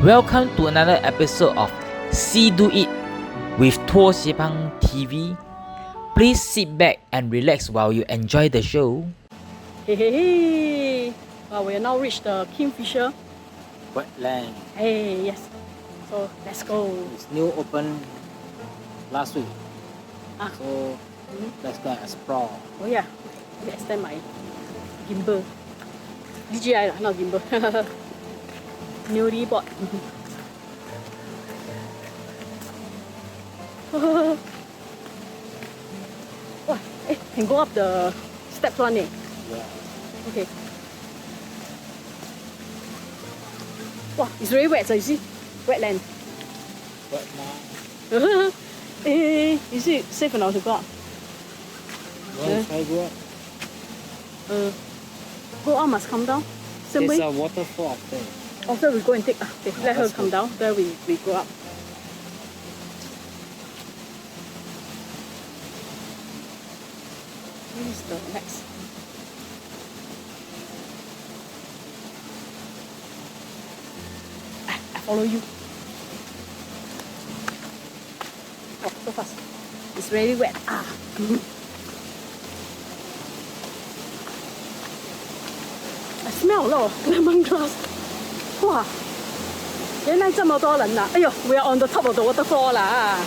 Welcome to another episode of See Do It with Tuo Xipang TV. Please sit back and relax while you enjoy the show. Hey. We are now reached the Kingfisher Wetland. Hey, yes. So let's go. It's new open last week. So let's go and explore. oh yeah, let me extend my gimbal. DJI lah, not gimbal. Newly bought. Wow, can go up the steps one eh? Yeah. Okay. Wow, it's very wet, so you see? Wetland. Wet now. You see, safe enough to go up. You want to try go up? Go up must come down. Same There's way. a waterfall up there. After we go and take, okay, let her let's come go. down. Then we go up. Where is the next? I follow you. Oh, so fast. It's very wet. I smell a lot of lemongrass. Wow! 原来这么多人呐！哎呦 we are on the top of the waterfall 啦！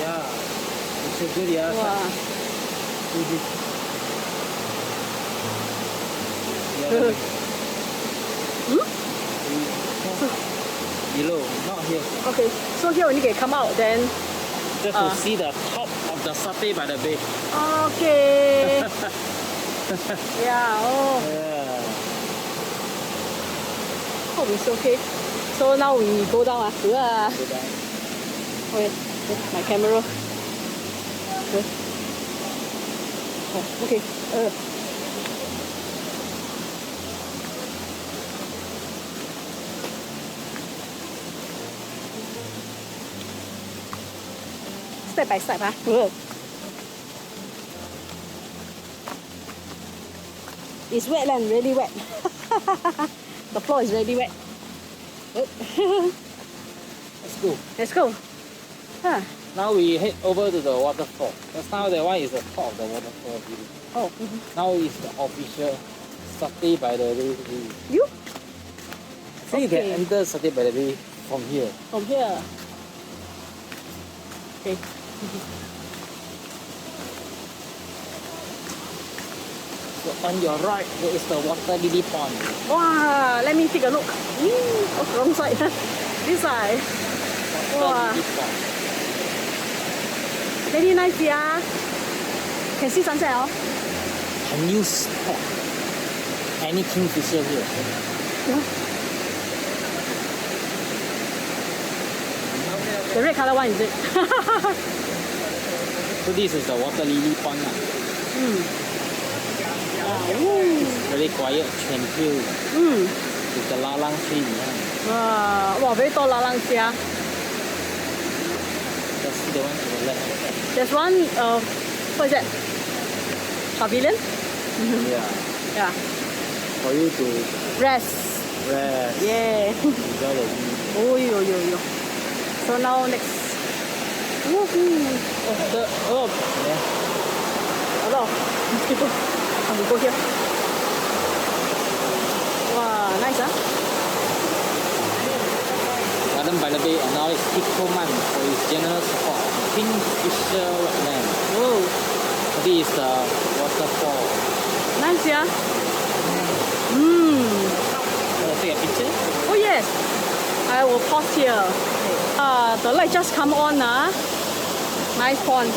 Yeah. You should go the other 哇 side. Do this. The other way. Below, not here. Okay, so here we need to come out then. Just to see the top of the satay by the bay. Okay. Yeah. Oh, Yeah. hope it's okay. So now we go down. Go down. Okay, my camera. Okay. Oh, okay. Step by step, It's wetland, really wet. The floor is really wet. Let's go. Let's go. Huh. Now we head over to the waterfall. Just now that one is the top of the waterfall view. Oh, Now is the official satay by the bay view. you? See, you can Okay. enter satay by the bay from here. From here. Okay. So on your right, there is the water lily pond. Wow, let me take a look. Oh, wrong side. This side. Water Wow. lily pond. Very nice, yeah. Can see sunset, oh. A new spot. Any kingfisher here. The red color one, is it? So this is the water lily pond. Very quiet, tranquil. With the lalang tree behind. Wow, very tall lalang here. Just see the one to the left. There's one, what is that? Pavilion? Yeah. Yeah. For you to Rest. rest. Yeah. Enjoy the view. Oh, yo. So now next. Woohoo. Yeah. A lot of mosquito. We go here. Wow, nice, huh? Garden by the Bay acknowledged Kikoman for his generous support of Kingfisher Wetlands. Whoa, This is the waterfall. nice, yeah. Want to take a picture? Oh yes, I will pause here. The light just come on, Nice pond.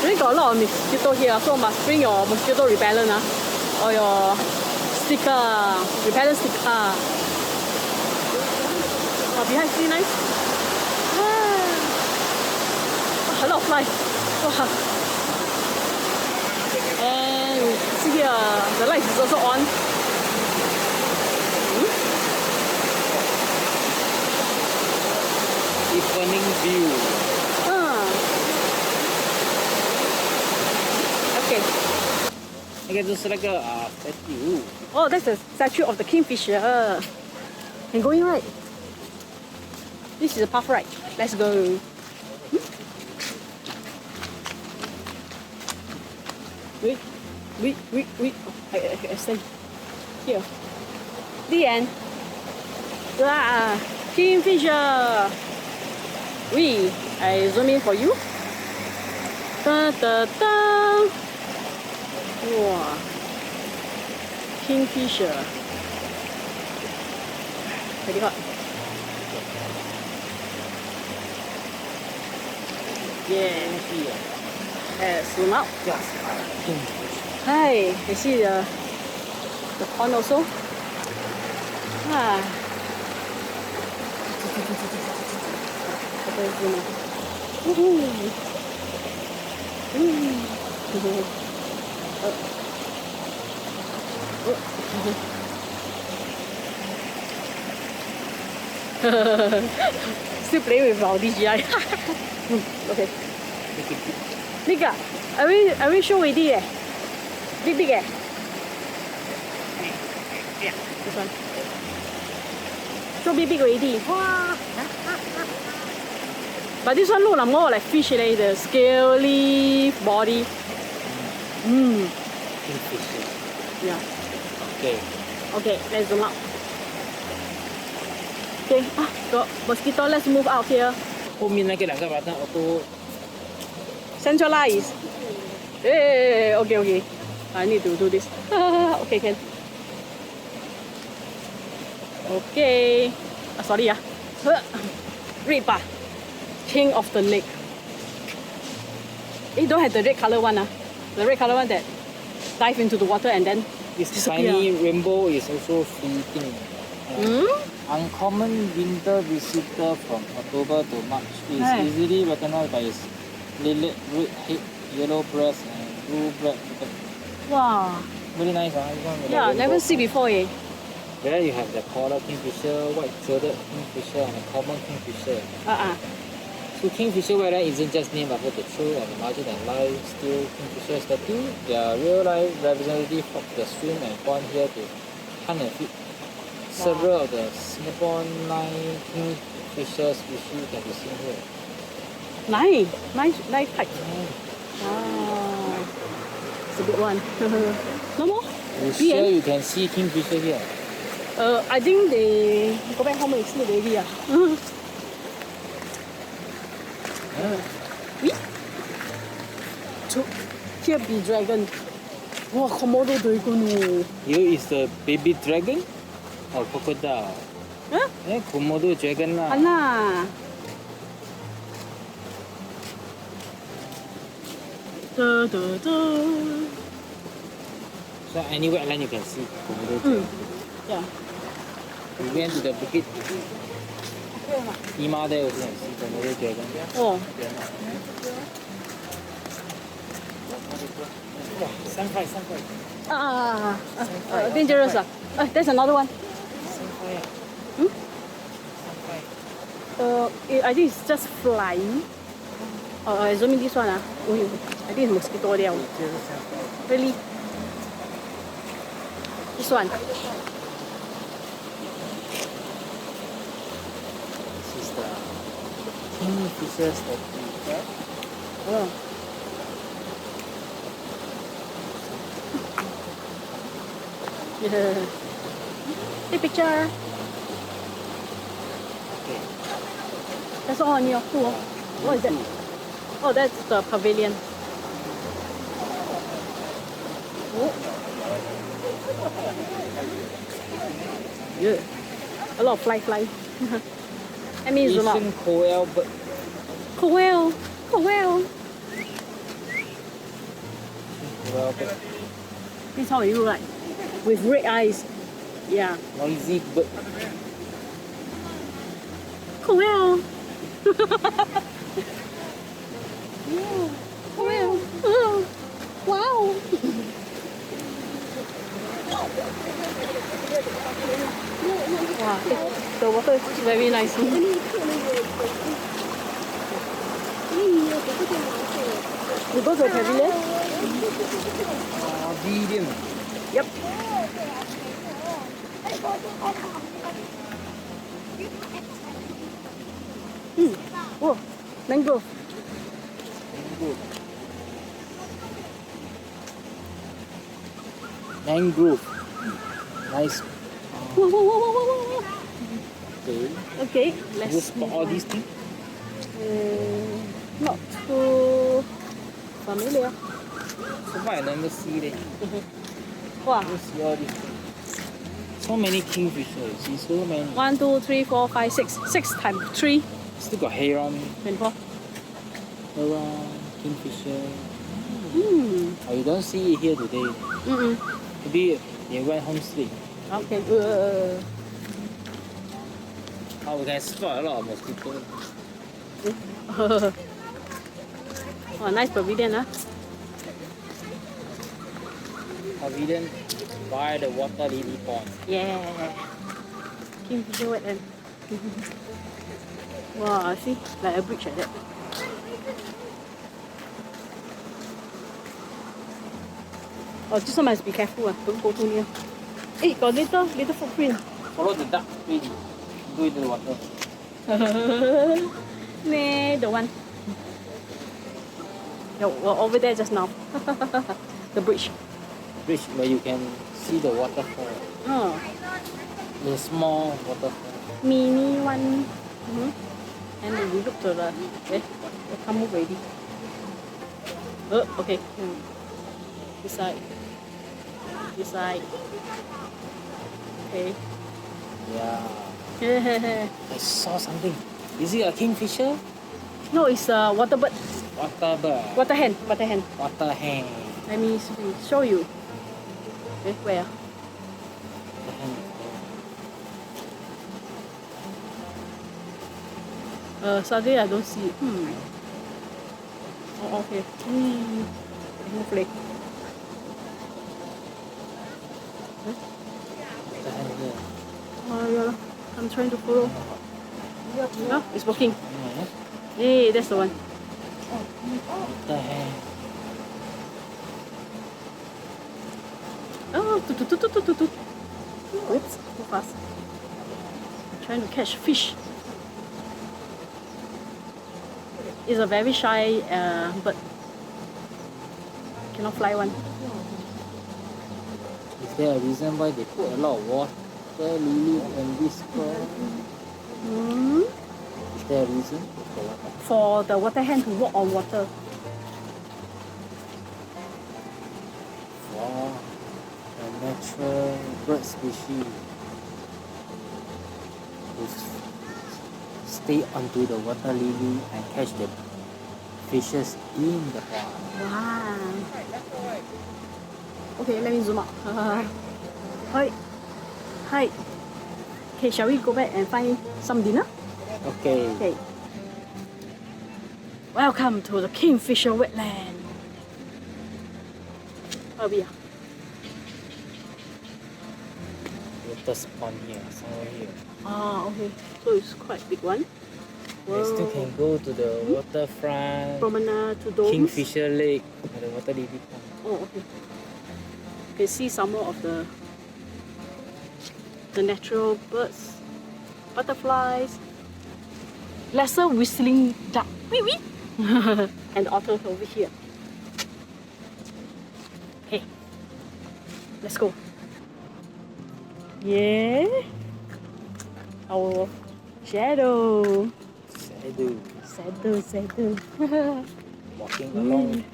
Really got a lot of mosquito here, so must bring your mosquito repellent, or your sticker, repellent sticker. Behind, see nice. A lot of flies. Wow. And see here, the light is also on. Evening view. Okay. 那个就是那个statue. Oh, that's the statue of the Kingfisher. Can go in, right? This is a path, right? Let's go. Wait. Oh, I stay here. The end. Ah, Kingfisher. I zoom in for you. Da da da. Wow. Kingfisher. Very hot. Yeah. Zoom out. Hi, you see the pond also? Ah. Still playing with our DJI. Okay. Big ah? I will show already eh. Big eh. Yeah, this one. So big already. Wow. But this one look like more like fish like the scaly body. Kingfisher. Yeah. Okay. Okay, let's zoom out. Okay, got mosquito. Let's move out here. 后面那个两个 button auto Centralize. Hey, okay. I need to do this. Okay, can. Okay. Sorry. Red bar. King of the lake. You don't have the red color one. The red color one that dive into the water and then this disappear. tiny rainbow is also feeding. Uncommon winter visitor from October to March is easily recognized by its lilac, red head, yellow breast, and blue black. Wow. Really nice, huh? This one with the Yeah, rainbow. never see before. There you have the collar kingfisher, white-throated kingfisher, and a common kingfisher. So Kingfisher Wetlands isn't just named after the true and larger-than-life steel kingfisher statue. They are real-life representatives of the stream and pond here to hunt and feed. Several of the Singapore 9 kingfisher species can be seen here. Nice type. Wow. It's a big one. No more? You sure you can see kingfisher here? I think they go back home and sleep already. Here be dragon. Wow, Komodo dragon. Here is the baby dragon or crocodile. Huh? Komodo dragon lah. Anna. So any wetland you can see Komodo dragon. Yeah. We went to the Bukit Ima there also can see Komodo dragon. Oh. Sunfly. Dangerous. There's another one. I think it's just flying. I zoom in this one. I think it's mosquito there. Really? This one. This is the Kingfisher statue. Oh. Yeah. Take picture. Okay. That's all on your pool. What is that? Oh, that's the pavilion. Oh. Yeah. A lot of fly. Let me zoom out. Asian koel bird. Koel. Koel bird. This is how it look like. With red eyes. Yeah. Noisy bird. Koel. Koel. Wow. Wow, the water is very nice. We go to the pavilion? Pavilion. Yep. Mangrove. Mangrove. Nice. Whoa, whoa, whoa, whoa, whoa, whoa. Okay. Okay, You let's spot all these things? not too familiar. So far I never see it. Wow. Never see all these things. So many kingfisher, you see, so many. 1, 2, 3, 4, 5, 6. 6 times 3. Still got heron, 24. heron, kingfisher. Hmm. Oh, you don't see it here today. Maybe they went home sleep. Okay. Oh, we can spot a lot of mosquitoes. Oh, nice pavilion, huh? Pavilion by the water lily pond. Yeah. Kingfisher Wetlands. Wow, see? Like a bridge like that. Oh, this one must be careful. Don't go too near. Hey, got little footprint. Follow the duck, really. Go into the water. Nah, the one. No, we're over there just now. The bridge. Bridge where you can see the waterfall. Oh, The small waterfall. mini one. And then we look to the. Okay, we come move already. Oh, okay. This side. This side. Okay. Yeah. I saw something. Is it a kingfisher? No, it's a water bird. Water bird. Water hen. Water hen. Water hen. Let me show you. Okay, where? Water hen. Suddenly I don't see it. Oh, okay. Move leg. Water hen here. Oh, yeah. I'm trying to follow. Yeah, it's working. Yeah. Hey, that's the one. Water hen. Oh, Oops, too fast. Trying to catch fish. It's a very shy bird. Cannot fly one. Is there a reason why they put a lot of water lily in this pond? Is there a reason for what? For the water hen to walk on water. For a natural bird species to stay onto the water lily and catch the fishes in the pond. Wow. Okay, let me zoom out. Hi. Hi. Okay, shall we go back and find some dinner? Okay. Okay. Welcome to the Kingfisher Wetland. Oh, yeah. Water spawn here, somewhere here. Ah, okay. So it's quite big one. We still can go to the waterfront, Promenade to domes. Kingfisher Lake, or the water lily pond. Oh, okay. You can see some more of the natural birds, butterflies, lesser whistling duck, wee wee, and otter over here. Hey, let's go. Yeah, our shadow. Shadow. Walking along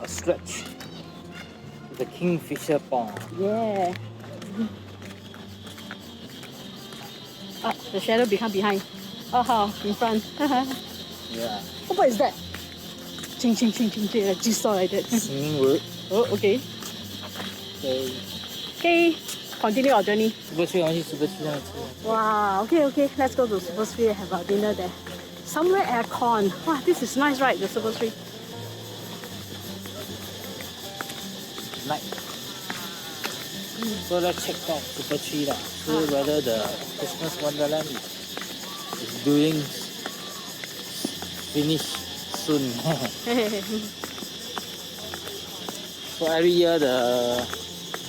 a stretch to the Kingfisher Pond. Yeah. Ah, the shadow become behind. In front. Yeah. Oh, what is that? Ching, like jigsaw like that. Singing word. Oh, okay. Okay. Okay, continue our journey. Super Tree, I want to Super Tree now too. Wow, okay. Let's go to Super Tree and have our dinner there. Somewhere aircon. Wow, this is nice, right? The Super Tree. Night. So let's check out Super Tree lah. So whether the Christmas Wonderland is doing finish soon. So every year the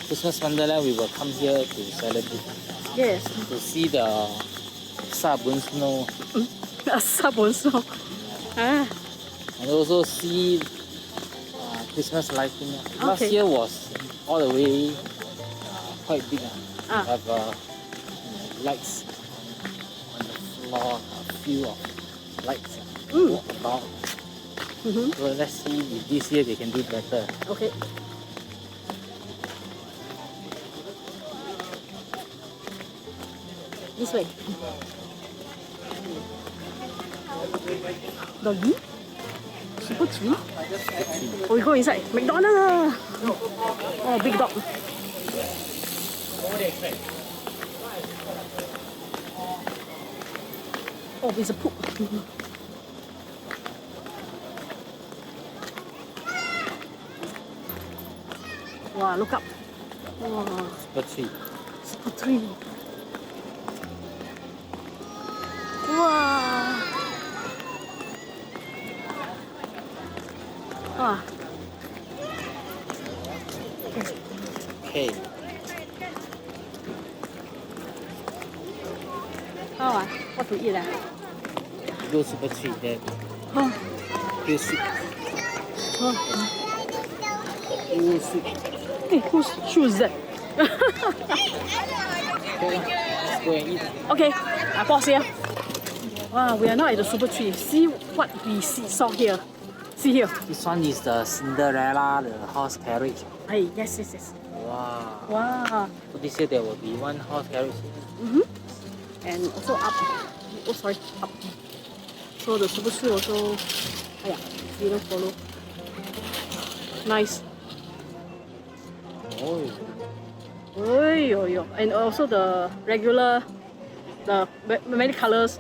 Christmas Wonderland we will come here to celebrate. Yes. To see the sabun snow. Sabon snow. Ah. And also see Christmas lighting. Last year was all the way quite big. Have lights on the floor, a few of lights walk about. So let's see if this year they can do better. Okay. This way. Doggy? Super tree? Oh, we go inside. McDonald's! Oh, big dog. Oh, it's a poop. Wow, look up. Wow. Super tree. Super tree. Wow. Wow. Okay. How what to eat? Go super tree then. Oh. Feel sweet. Oh. Feel sweet. Hey, whose shoe is that? Okay, let's go and eat. Okay, I pause here. Wow, we are now at the super tree. See what we saw here. See here. This one is the Cinderella, the horse carriage. Hey, yes. Wow. Wow. So this year there will be one horse carriage. And also up. Oh, sorry, up. So the super tree also, didn't follow. Nice. Oh. And also the regular, the many colors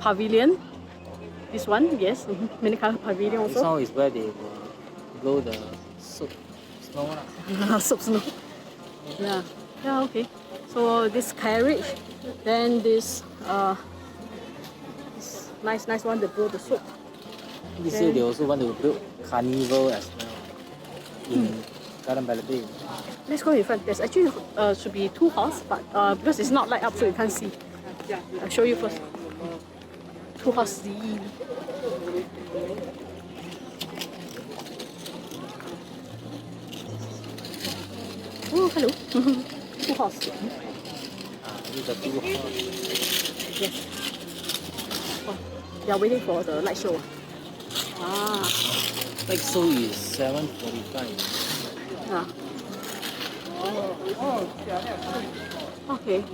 pavilion. This one, yes, many color pavilion also. This one is where they will blow the soap snow. Soap snow. Yeah, okay. So this carriage, then this nice one to blow the soap. This year they also want to build carnival as well in Garden by the Bay. Let's go in front. There's actually should be 2 horses, but because it's not light up, so you can't see. I'll show you first. 2 horses. Oh, hello. 2 horses. These are 2 horses. Yes. Oh, they are waiting for the light show. Like so is 7:45. Yeah. Okay.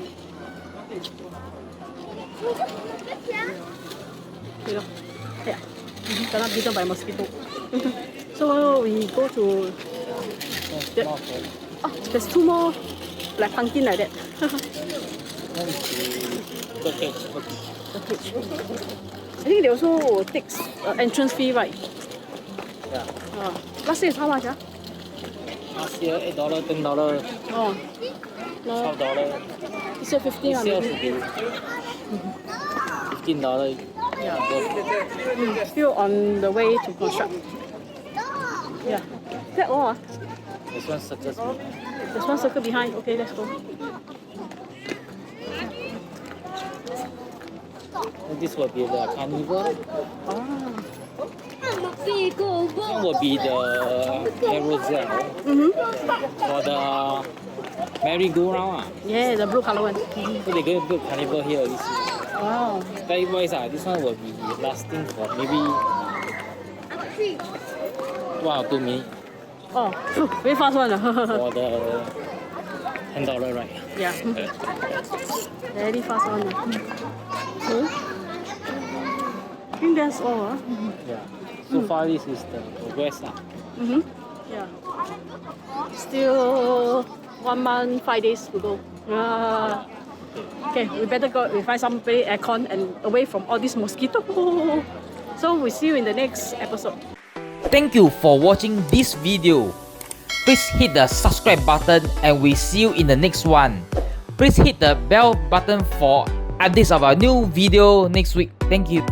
Yeah. Cannot beaten by mosquito. So we go to. Oh, there's 2 more like pumpkin like that. The cage. I think they also take entrance fee, right? Yeah. Last year is how much? Last year $8, $10, Oh, no. $12. This year 15 This year maybe. $15. Yeah. Still on the way to construct. Yeah. Is that all? This one circus behind. There's one circle behind. Okay, let's go. This will be the carnival. Ah. This one will be the carousel for the merry-go-round. Yeah, the blue color one. So they're going to build carnival here this year. Wow. Time-wise, this one will be lasting for maybe 1 or 2 minutes Oh, very fast one. for the $10 ride. Yeah. Very fast one. I think that's all. Yeah. So far, this is the progress. Yeah. Still 1 month, 5 days to go. Okay, we better go. We find some very aircon and away from all these mosquitoes. So we see you in the next episode. Thank you for watching this video. Please hit the subscribe button and we see you in the next one. Please hit the bell button for updates of our new video next week. Thank you.